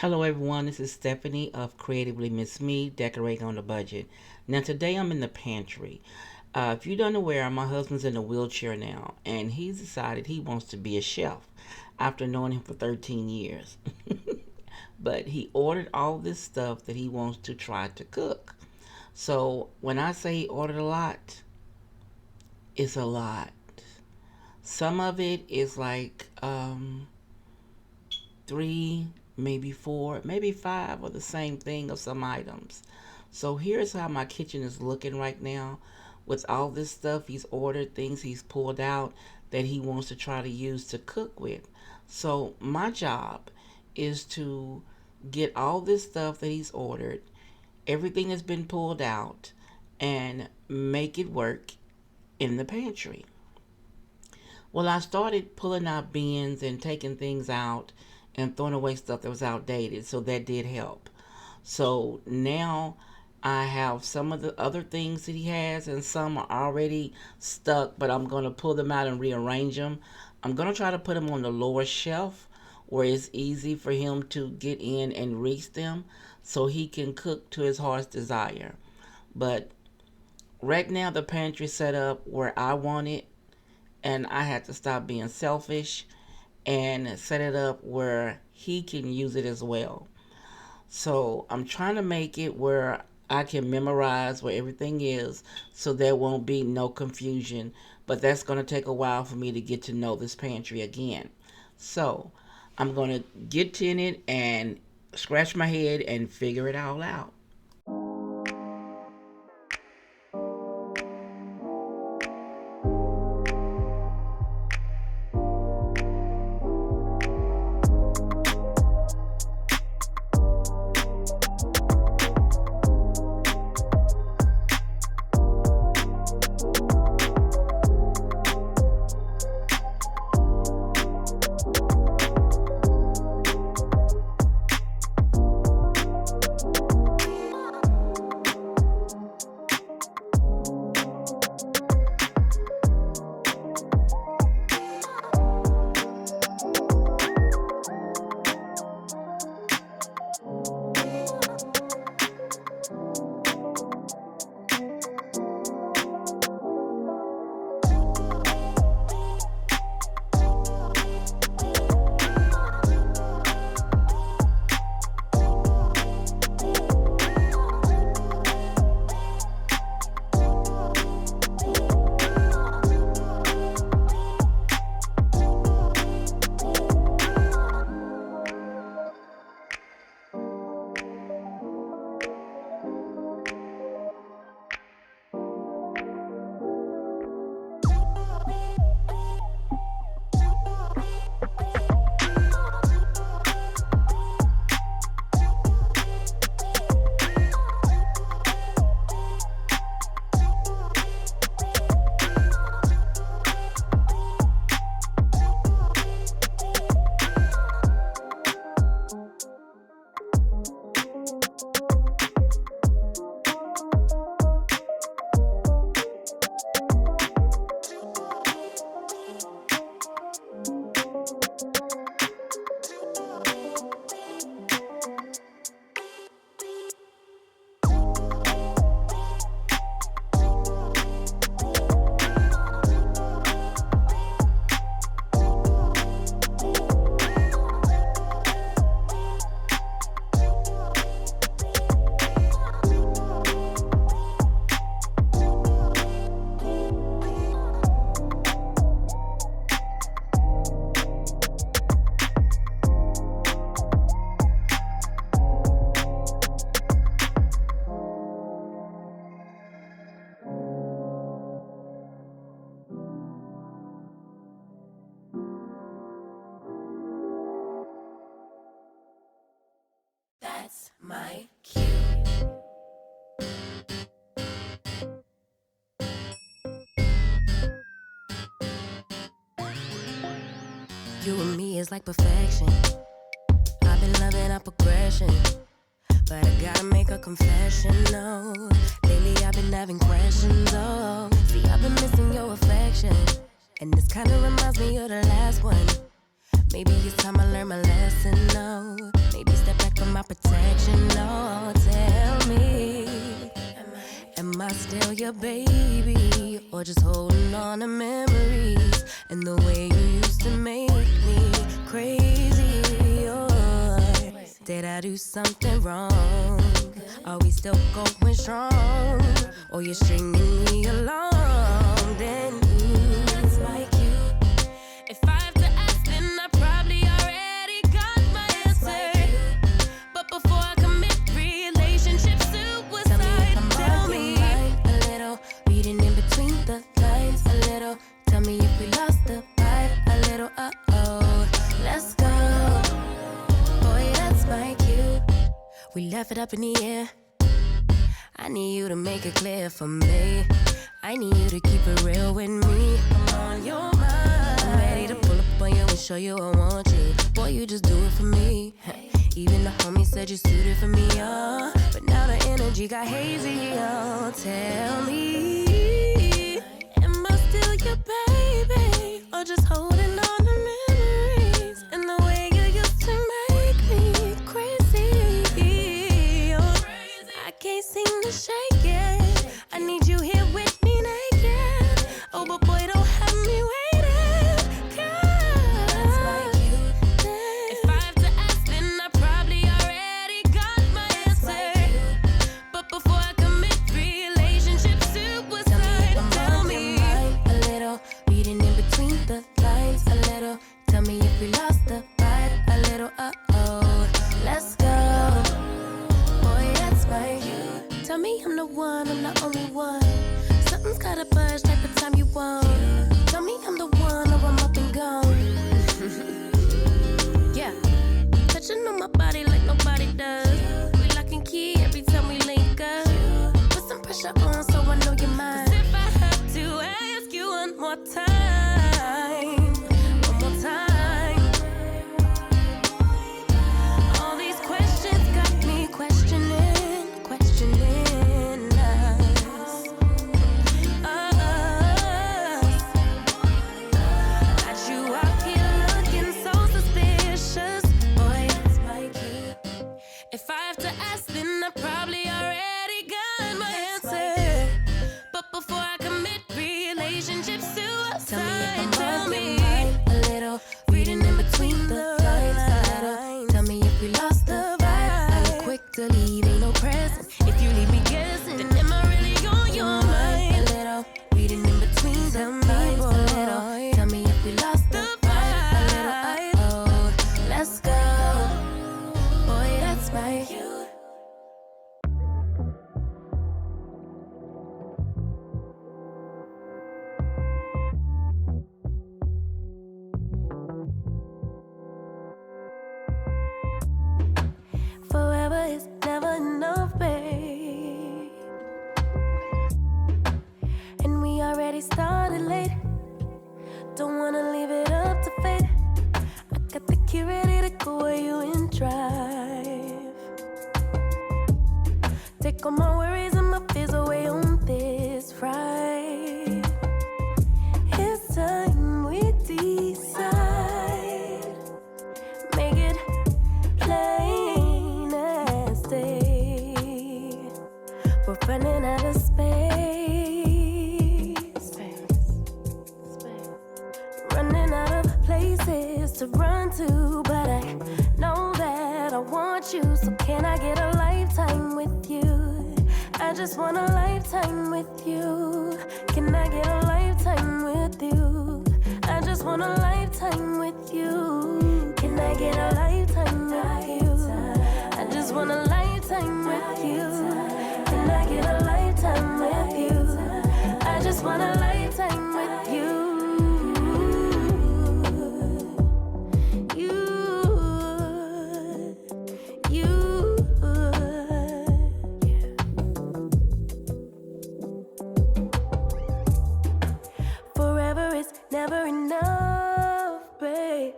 Hello, everyone. This is Stephanie of Creatively Miss Me, decorating on the budget. Now, today I'm in the pantry. If you don't aware, my husband's in a wheelchair now, and he's decided he wants to be a chef after knowing him for 13 years. But he ordered all this stuff that he wants to try to cook. So when I say he ordered a lot, it's a lot. Some of it is like three, maybe four, maybe five of the same thing of some items. So here's how my kitchen is looking right now with all this stuff he's ordered, things he's pulled out that he wants to try to use to cook with. So my job is to get all this stuff that he's ordered, everything that's been pulled out, and make it work in the pantry. Well, I started pulling out bins and taking things out and throwing away stuff that was outdated, so that did help. So now I have some of the other things that he has, and some are already stuck, but I'm going to pull them out and rearrange them. I'm going to try to put them on the lower shelf where it's easy for him to get in and reach them so he can cook to his heart's desire. But right now, the pantry set up where I want it, and I had to stop being selfish and set it up where he can use it as well. So I'm trying to make it where I can memorize where everything is so there won't be no confusion. But that's going to take a while for me to get to know this pantry again. So I'm going to get in it and scratch my head and figure it all out. That's my cue. You and me is like perfection. I've been loving our progression, but I gotta make a confession, no. Lately I've been having questions, oh. See, I've been missing your affection, and this kinda reminds me of the last one. Maybe it's time I learn my lesson, no. Maybe step back for my protection. No, tell me, am I still your baby? Or just holding on to memories and the way you used to make me crazy? Or did I do something wrong? Are we still going strong? Or you're stringing me along? Then it's like you. If I have to ask, then I probably already got my answer. But before I commit relationship suicide, tell me a little, reading in between the lines a little. Tell me if we lost the vibe a little. Uh-oh, let's go. Boy, that's my cue. We left it up in the air. I need you to make it clear for me. I need you to keep it real with me. I'm on your mind. I'm ready to pull up on you and show you I want you. Boy, you just do it for me. Even the homie said you suited for me, oh. But now the energy got hazy, oh. Tell me, am I still your baby? Or just holding on to memories and the way you used to make me crazy, oh. I can't seem to shake it. I need you here with me naked. Oh, but boy, don't have me waiting. That's like you. If I have to ask, then I probably already got my answer. But before I commit relationship suicide, tell me a little, reading in between the lines a little. Tell me if we lost the vibe a little. Uh-oh, let's go. Boy, that's my you. Tell me I'm the one, I'm the only one. Something's gotta budge like the time you want. Tell me I'm the one or I'm up and gone. Yeah, touching on my body like nobody does. We lock and key every time we link up. Put some pressure on so I know you're mine. 'Cause if I have to ask you one more time, one more time, all these questions got me questioning, questioning us. Got you out here looking so suspicious. Boy, it's my key. If I have to ask, then I probably already got my answer. But before I commit relationship suicide, tell me a little, reading in between the lines a little. Tell me if we lost the vibe. I'm quick to leave, ain't no present. If you leave me guessing, then am I really on your mind? A little, reading in between the lines a little. Tell me if we lost the vibe a little. Oh, let's go. Boy, that's my you. Forever is never enough, babe. And we already started late. Don't wanna leave it up to fate. I got the key ready to go where you in drive. Take all my worries and my fears away on this ride. It's time we decide. Make it plain as day. We're running out of space. Running out of places to run to. But I know that I want you. So can I get a lifetime with you? I just want a lifetime with you. Can I get a lifetime with you? I just want a lifetime with you. Can I get a lifetime with you? I just want a lifetime with you. Can I get a lifetime with you? I just want a lifetime with you. Forever is never enough, babe.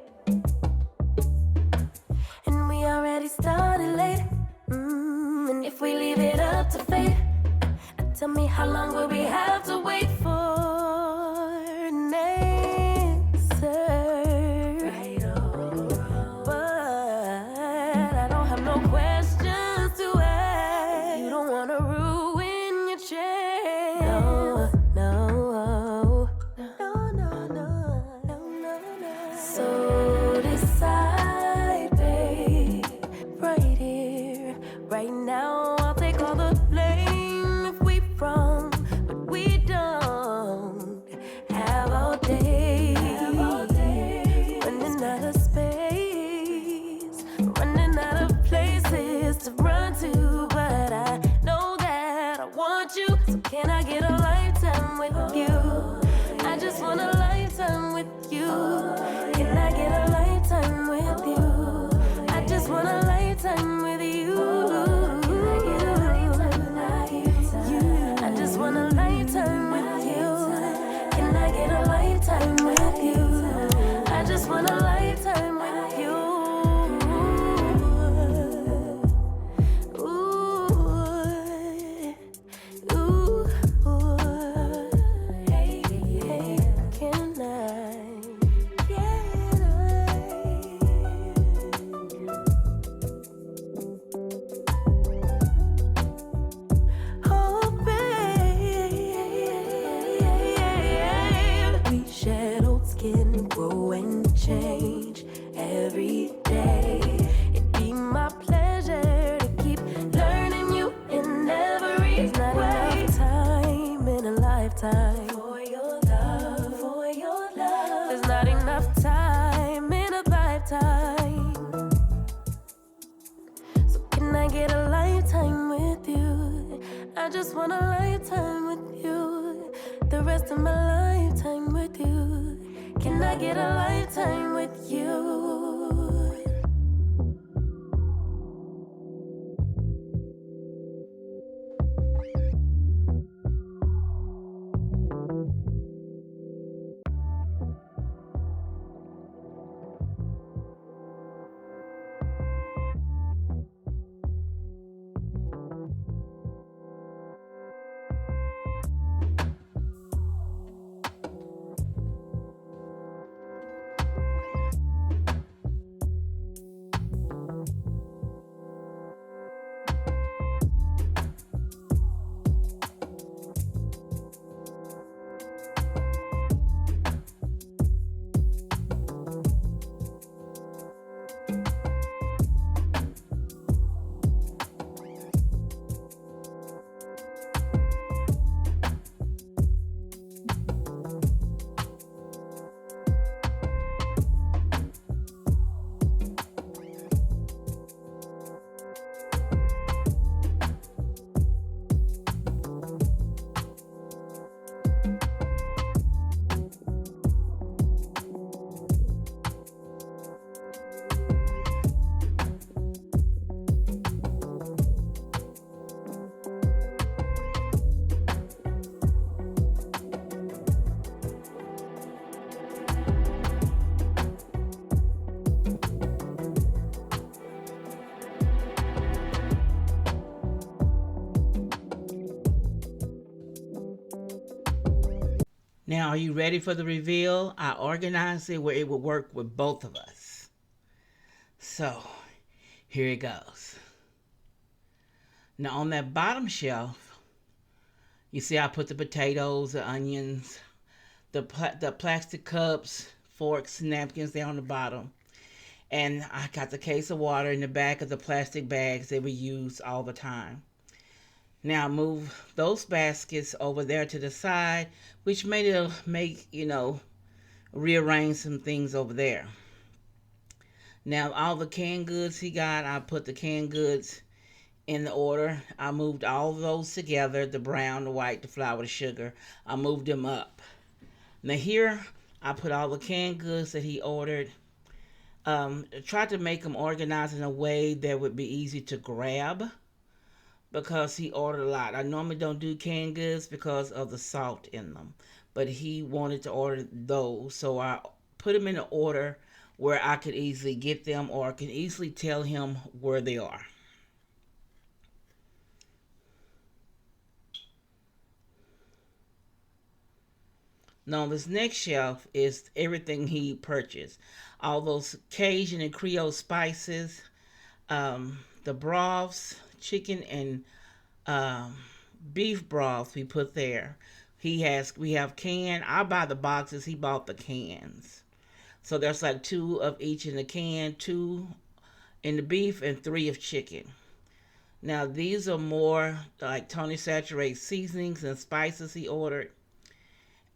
And we already started late. And if we leave it up to fate, tell me how long will we have to wait for an answer? Right or wrong. But I don't have no questions. take all the blame if we wrong, but we don't have all day. Running out of space, running out of places to run to, but I know that I want you. So can I get a lifetime with you? I just want a lifetime with you. Can I get a lifetime with you? I just want a lifetime with you. Can I get a lifetime? I just want a lifetime with you. Can I get a lifetime with you? I just want a lifetime with you. Grow and change every day. It'd be my pleasure to keep learning you in every There's not way. Enough time in a lifetime for your love, for your love. There's not enough time in a lifetime. So can I get a lifetime with you? I just want a lifetime with you. The rest of my lifetime with you. Can I get a lifetime with you? Now, are you ready for the reveal? I organized it where it would work with both of us. So, here it goes. Now, on that bottom shelf, you see I put the potatoes, the onions, the plastic cups, forks, napkins there on the bottom. And I got the case of water in the back of the plastic bags that we use all the time. Now move those baskets over there to the side, which may make, rearrange some things over there. Now all the canned goods he got, I put the canned goods in the order. I moved all of those together, the brown, the white, the flour, the sugar. I moved them up. Now here, I put all the canned goods that he ordered. Tried to make them organized in a way that would be easy to grab because he ordered a lot. I normally don't do canned goods because of the salt in them, but he wanted to order those, so I put them in an order where I could easily get them or I can easily tell him where they are. Now, this next shelf is everything he purchased. All those Cajun and Creole spices, the broths, chicken and beef broths we put there. We have can. I buy the boxes. He bought the cans. So there's like 2 of each in the can, 2 in the beef, and 3 of chicken. Now these are more like Tony Saturated seasonings and spices he ordered.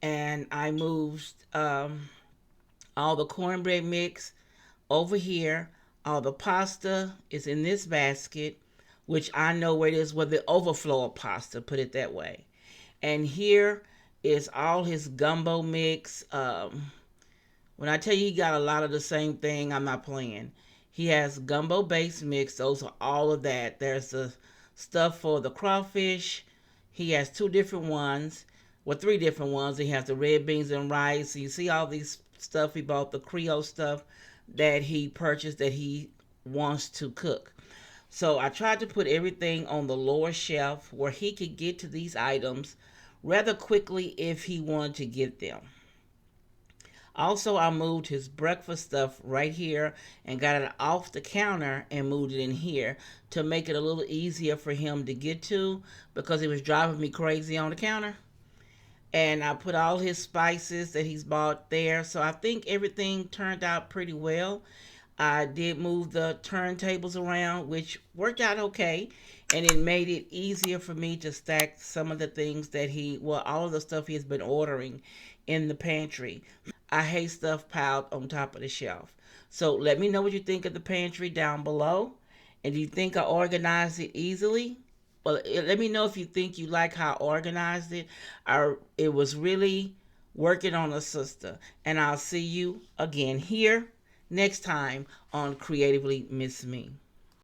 And I moved all the cornbread mix over here. All the pasta is in this basket, which I know where it is, where the overflow of pasta, put it that way. And here is all his gumbo mix. When I tell you he got a lot of the same thing, I'm not playing. He has gumbo base mix. Those are all of that. There's the stuff for the crawfish. He has two different ones, well, three different ones. He has the red beans and rice. You see all these stuff he bought, the Creole stuff that he purchased that he wants to cook. So I tried to put everything on the lower shelf where he could get to these items rather quickly if he wanted to get them. Also, I moved his breakfast stuff right here and got it off the counter and moved it in here to make it a little easier for him to get to because it was driving me crazy on the counter. And I put all his spices that he's bought there. So I think everything turned out pretty well. I did move the turntables around, which worked out okay. And it made it easier for me to stack some of the things that all of the stuff he has been ordering in the pantry. I hate stuff piled on top of the shelf. So let me know what you think of the pantry down below. And do you think I organized it easily? Well, let me know if you think you like how I organized it. It was really working on a sister. And I'll see you again here next time on Creatively Miss Me.